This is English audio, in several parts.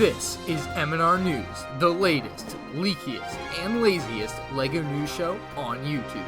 This is M&R News, the latest, leakiest, and laziest LEGO news show on YouTube.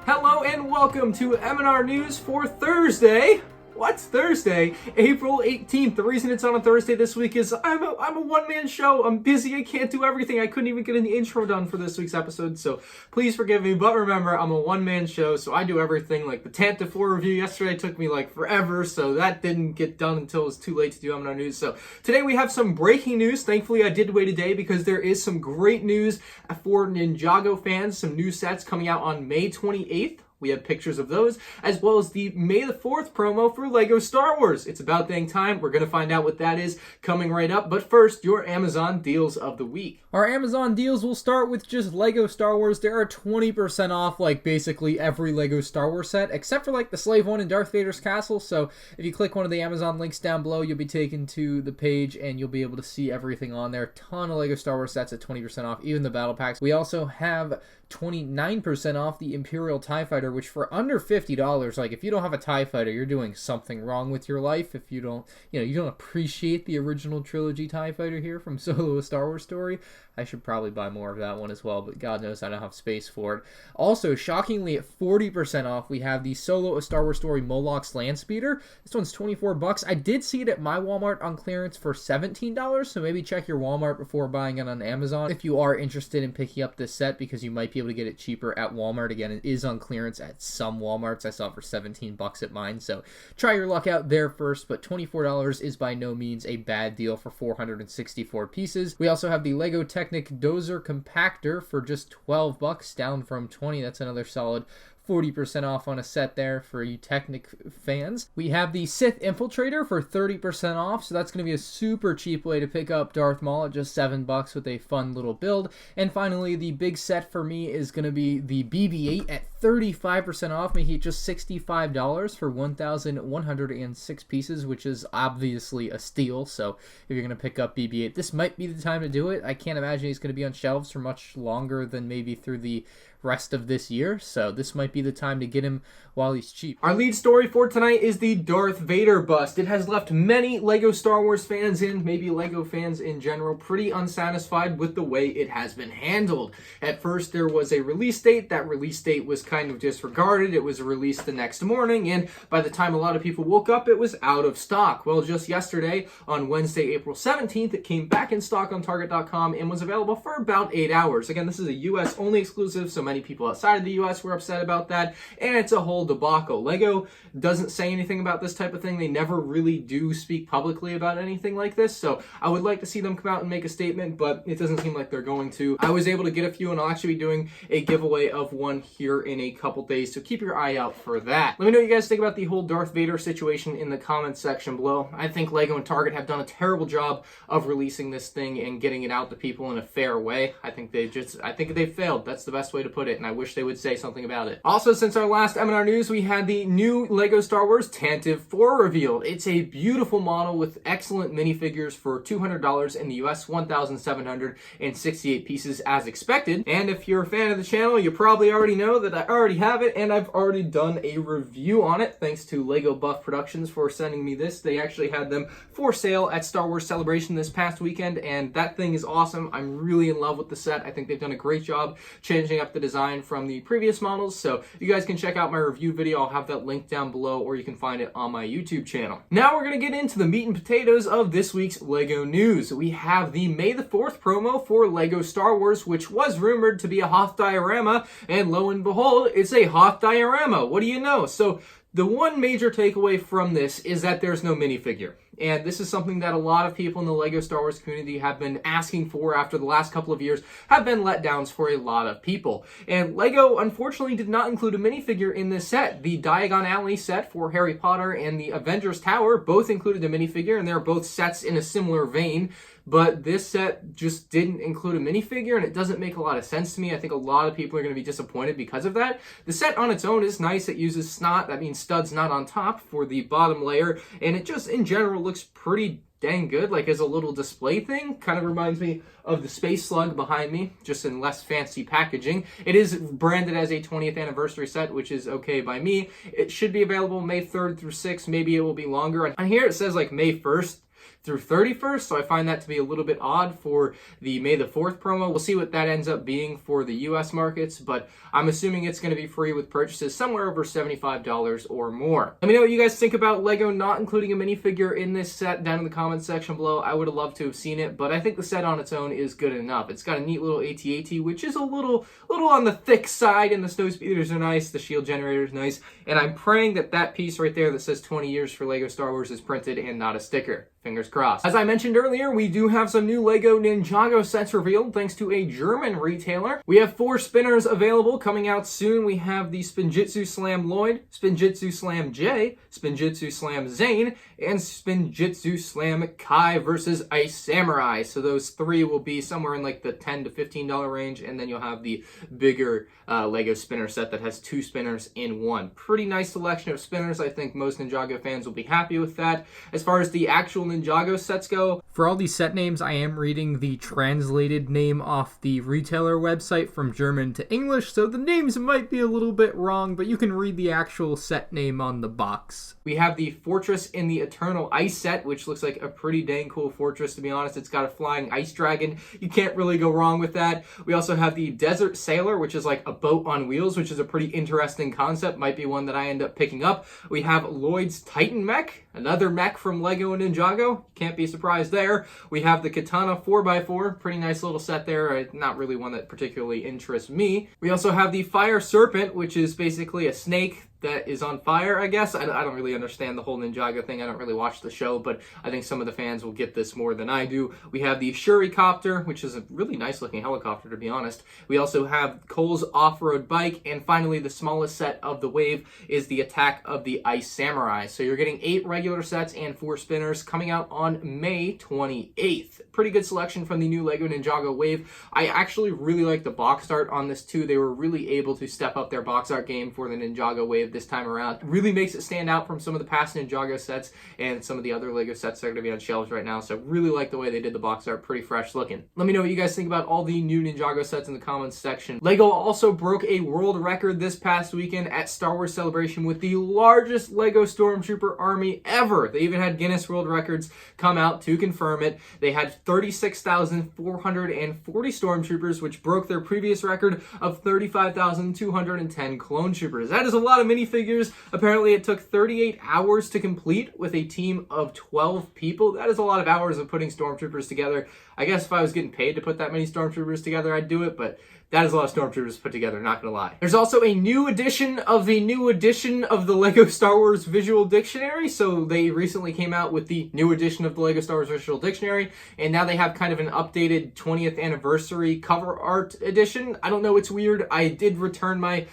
Hello and welcome to M&R News for Thursday. What's Thursday? April 18th. The reason it's on a Thursday this week is I'm a one-man show. I'm busy. I can't do everything. I couldn't even get an intro done for this week's episode, so please forgive me. But remember, I'm a one-man show, so I do everything. Like the Tantive IV review yesterday took me like forever, so that didn't get done until it was too late to do M&R News. So today we have some breaking news. Thankfully, I did wait a day because there is some great news for Ninjago fans. Some new sets coming out on May 28th. We have pictures of those, as well as the May the 4th promo for LEGO Star Wars. It's about dang time. We're going to find out what that is coming right up. But first, your Amazon deals of the week. Our Amazon deals will start with just LEGO Star Wars. There are 20% off, like, basically every LEGO Star Wars set, except for, like, the Slave one in Darth Vader's castle. So if you click one of the Amazon links down below, you'll be taken to the page, and you'll be able to see everything on there. Ton of LEGO Star Wars sets at 20% off, even the battle packs. We also have 29% off the Imperial Tie Fighter, which for under $50, like if you don't have a TIE Fighter, you're doing something wrong with your life. If you don't, you don't appreciate the original trilogy TIE Fighter here from Solo: A Star Wars Story. I should probably buy more of that one as well, but God knows I don't have space for it. Also, shockingly, at 40% off, we have the Solo: A Star Wars Story Moloch Land Speeder. This one's $24. I did see it at my Walmart on clearance for $17, so maybe check your Walmart before buying it on Amazon if you are interested in picking up this set, because you might be able to get it cheaper at Walmart. Again, it is on clearance at some Walmarts. I saw it for $17 at mine, so try your luck out there first, but $24 is by no means a bad deal for 464 pieces. We also have the LEGO Technic Dozer Compactor for just $12, down from $20. That's another solid 40% off on a set there for you Technic fans. We have the Sith Infiltrator for 30% off, so that's going to be a super cheap way to pick up Darth Maul at just $7 with a fun little build. And finally, the big set for me is going to be the BB-8 at 35% off, making it just $65 for 1,106 pieces, which is obviously a steal. So if you're going to pick up BB-8, this might be the time to do it. I can't imagine he's going to be on shelves for much longer than maybe through the rest of this year, so this might be the time to get him while he's cheap. Our lead story for tonight is the Darth Vader bust. It has left many LEGO Star Wars fans and maybe LEGO fans in general pretty unsatisfied with the way it has been handled. At first, there was a release date. That release date was kind of disregarded. It was released the next morning, and by the time a lot of people woke up, it was out of stock. Well, just yesterday, on Wednesday, April 17th, it came back in stock on Target.com and was available for about 8 hours. Again, this is a US only exclusive, so many people outside of the US were upset about that, and it's a whole debacle. LEGO doesn't say anything about this type of thing. They never really do speak publicly about anything like this, so I would like to see them come out and make a statement, but it doesn't seem like they're going to. I was able to get a few, and I'll actually be doing a giveaway of one here in a couple days, so keep your eye out for that. Let me know what you guys think about the whole Darth Vader situation in the comments section below. I think LEGO and Target have done a terrible job of releasing this thing and getting it out to people in a fair way. I think they failed. That's the best way to put it, and I wish they would say something about it. Also, since our last M&R News, we had the new LEGO Star Wars Tantive IV revealed. It's a beautiful model with excellent minifigures for $200 in the US, 1,768 pieces as expected. And if you're a fan of the channel, you probably already know that I already have it, and I've already done a review on it, thanks to LEGO Buff Productions for sending me this. They actually had them for sale at Star Wars Celebration this past weekend, and that thing is awesome. I'm really in love with the set. I think they've done a great job changing up the design from the previous models, so you guys can check out my review video. I'll have that link down below, or you can find it on my YouTube channel. Now we're going to get into the meat and potatoes of this week's LEGO news. We have the May the 4th promo for LEGO Star Wars, which was rumored to be a Hoth Diorama, and lo and behold, it's a Hoth Diorama. What do you know? So the one major takeaway from this is that there's no minifigure. And this is something that a lot of people in the LEGO Star Wars community have been asking for after the last couple of years, have been letdowns for a lot of people. And LEGO, unfortunately, did not include a minifigure in this set. The Diagon Alley set for Harry Potter and the Avengers Tower both included a minifigure, and they're both sets in a similar vein. But this set just didn't include a minifigure, and it doesn't make a lot of sense to me. I think a lot of people are going to be disappointed because of that. The set on its own is nice. It uses snot, that means studs not on top, for the bottom layer, and it just, in general, looks pretty dang good, like as a little display thing. Kind of reminds me of the Space Slug behind me, just in less fancy packaging. It is branded as a 20th anniversary set, which is okay by me. It should be available May 3rd through 6th. Maybe it will be longer. On here it says like May 1st. through 31st, so I find that to be a little bit odd for the May the 4th promo. We'll see what that ends up being for the US markets, but I'm assuming it's going to be free with purchases somewhere over $75 or more. Let me know what you guys think about LEGO not including a minifigure in this set down in the comments section below. I would have loved to have seen it, but I think the set on its own is good enough. It's got a neat little AT-AT, which is a little on the thick side, and the snow speeders are nice, the shield generator is nice, and I'm praying that that piece right there that says 20 years for LEGO Star Wars is printed and not a sticker. Fingers crossed. As I mentioned earlier, we do have some new LEGO Ninjago sets revealed thanks to a German retailer. We have 4 spinners available coming out soon. We have the Spinjitzu Slam Lloyd, Spinjitzu Slam J, Spinjitzu Slam Zane, and Spinjitzu Slam Kai versus Ice Samurai. So those 3 will be somewhere in like the $10 to $15 range, and then you'll have the bigger LEGO spinner set that has 2 spinners in one. Pretty nice selection of spinners. I think most Ninjago fans will be happy with that. As far as the actual Ninjago sets go, for all these set names, I am reading the translated name off the retailer website from German to English, so the names might be a little bit wrong, but you can read the actual set name on the box. We have the Fortress in the Eternal Ice set, which looks like a pretty dang cool fortress, to be honest. It's got a flying ice dragon. You can't really go wrong with that. We also have the Desert Sailor, which is like a boat on wheels, which is a pretty interesting concept. Might be one that I end up picking up. We have Lloyd's Titan Mech, another mech from LEGO and Ninjago. Can't be surprised there. We have the Katana 4x4. Pretty nice little set there. Not really one that particularly interests me. We also have the Fire Serpent, which is basically a snake that is on fire, I guess. I don't really understand the whole Ninjago thing. I don't really watch the show, but I think some of the fans will get this more than I do. We have the Sheree Copter, which is a really nice looking helicopter, to be honest. We also have Cole's off-road bike, and finally the smallest set of the wave is the Attack of the Ice Samurai. So you're getting 8 regular sets and 4 spinners coming out on May 28th. Pretty good selection from the new LEGO Ninjago wave. I actually really like the box art on this too. They were really able to step up their box art game for the Ninjago wave this time around. It really makes it stand out from some of the past Ninjago sets and some of the other LEGO sets that are going to be on shelves right now. So really like the way they did the box art. Pretty fresh looking. Let me know what you guys think about all the new Ninjago sets in the comments section. LEGO also broke a world record this past weekend at Star Wars Celebration with the largest LEGO Stormtrooper army ever. They even had Guinness World Records come out to confirm it. They had 36,440 Stormtroopers, which broke their previous record of 35,210 clone troopers. That is a lot of minifigures. Apparently it took 38 hours to complete with a team of 12 people. That is a lot of hours of putting Stormtroopers together. I guess if I was getting paid to put that many Stormtroopers together, I'd do it, but that is a lot of Stormtroopers put together, not gonna lie. There's also a new edition of the LEGO Star Wars Visual Dictionary. So they recently came out with the new edition of the LEGO Star Wars Visual Dictionary, and now they have kind of an updated 20th anniversary cover art edition. I don't know, it's weird. I did return my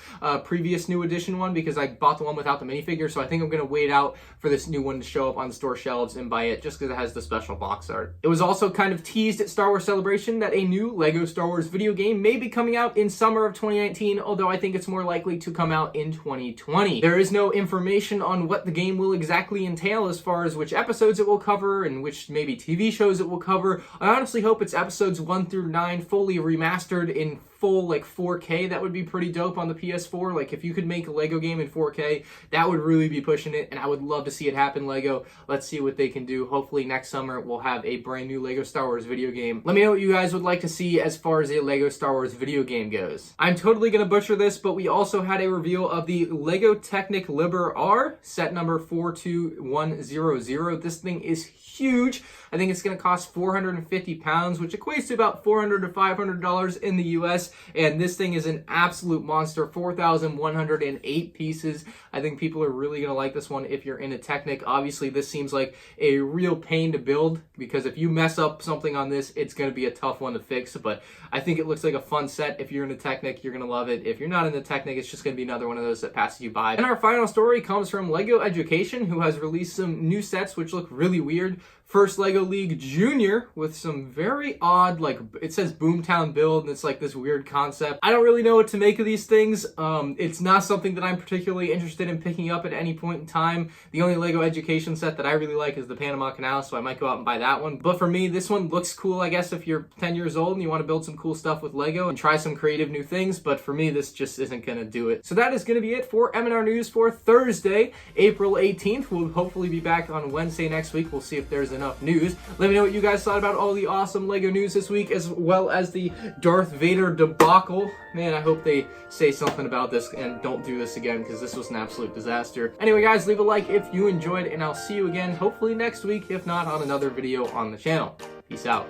previous new edition one because I bought the one without the minifigure, so I think I'm gonna wait out for this new one to show up on the store shelves and buy it just because it has the special box art. It was also kind of teased at Star Wars Celebration that a new LEGO Star Wars video game may be coming out in summer of 2019, although I think it's more likely to come out in 2020. There is no information on what the game will exactly entail as far as which episodes it will cover and which maybe TV shows it will cover. I honestly hope it's episodes 1 through 9 fully remastered in full like 4K. That would be pretty dope on the PS4. Like if you could make a LEGO game in 4K, that would really be pushing it, and I would love to see it happen, LEGO. Let's see what they can do. Hopefully next summer we'll have a brand new LEGO Star Wars video game. Let me know what you guys would like to see as far as a LEGO Star Wars video game goes. I'm totally gonna butcher this, but we also had a reveal of the LEGO Technic Liber R, set number 42100. This thing is huge. I think it's going to cost 450 pounds, which equates to about $400 to $500 in the US. And this thing is an absolute monster, 4,108 pieces. I think people are really going to like this one if you're into Technic. Obviously, this seems like a real pain to build because if you mess up something on this, it's going to be a tough one to fix. But I think it looks like a fun set. If you're into Technic, you're going to love it. If you're not into Technic, it's just going to be another one of those that passes you by. And our final story comes from LEGO Education, who has released some new sets which look really weird. First LEGO League Junior with some very odd, like, it says Boomtown build, and it's like this weird concept. I don't really know what to make of these things. It's not something that I'm particularly interested in picking up at any point in time. The only LEGO Education set that I really like is the Panama Canal, so I might go out and buy that one. But for me, this one looks cool, I guess, if you're 10 years old and you want to build some cool stuff with LEGO and try some creative new things. But for me, this just isn't going to do it. So that is going to be it for M&R News for Thursday, April 18th. We'll hopefully be back on Wednesday next week. We'll see if there's an enough news. Let me know what you guys thought about all the awesome LEGO news this week, as well as the Darth Vader debacle. Man, I hope they say something about this and don't do this again, because this was an absolute disaster. Anyway, guys, leave a like if you enjoyed, and I'll see you again hopefully next week, if not on another video on the channel. Peace out.